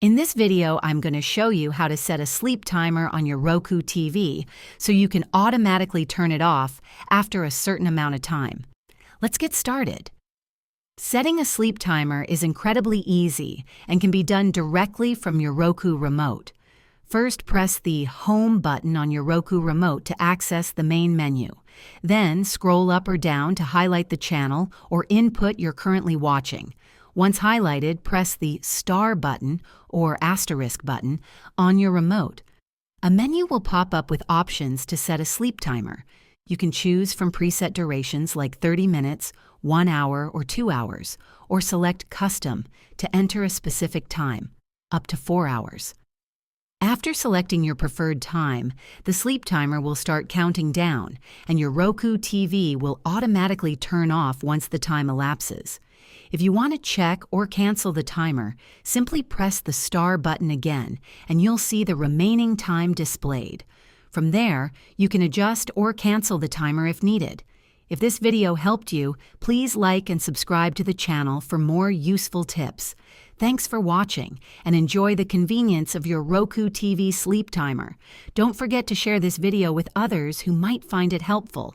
In this video, I'm going to show you how to set a sleep timer on your Roku TV so you can automatically turn it off after a certain amount of time. Let's get started. Setting a sleep timer is incredibly easy and can be done directly from your Roku remote. First, press the Home button on your Roku remote to access the main menu. Then, scroll up or down to highlight the channel or input you're currently watching. Once highlighted, press the star button or asterisk button on your remote. A menu will pop up with options to set a sleep timer. You can choose from preset durations like 30 minutes, 1 hour, or 2 hours, or select Custom to enter a specific time, up to 4 hours. After selecting your preferred time, the sleep timer will start counting down, and your Roku TV will automatically turn off once the time elapses. If you want to check or cancel the timer, simply press the star button again, and you'll see the remaining time displayed. From there, you can adjust or cancel the timer if needed. If this video helped you, please like and subscribe to the channel for more useful tips. Thanks for watching, and enjoy the convenience of your Roku TV sleep timer. Don't forget to share this video with others who might find it helpful.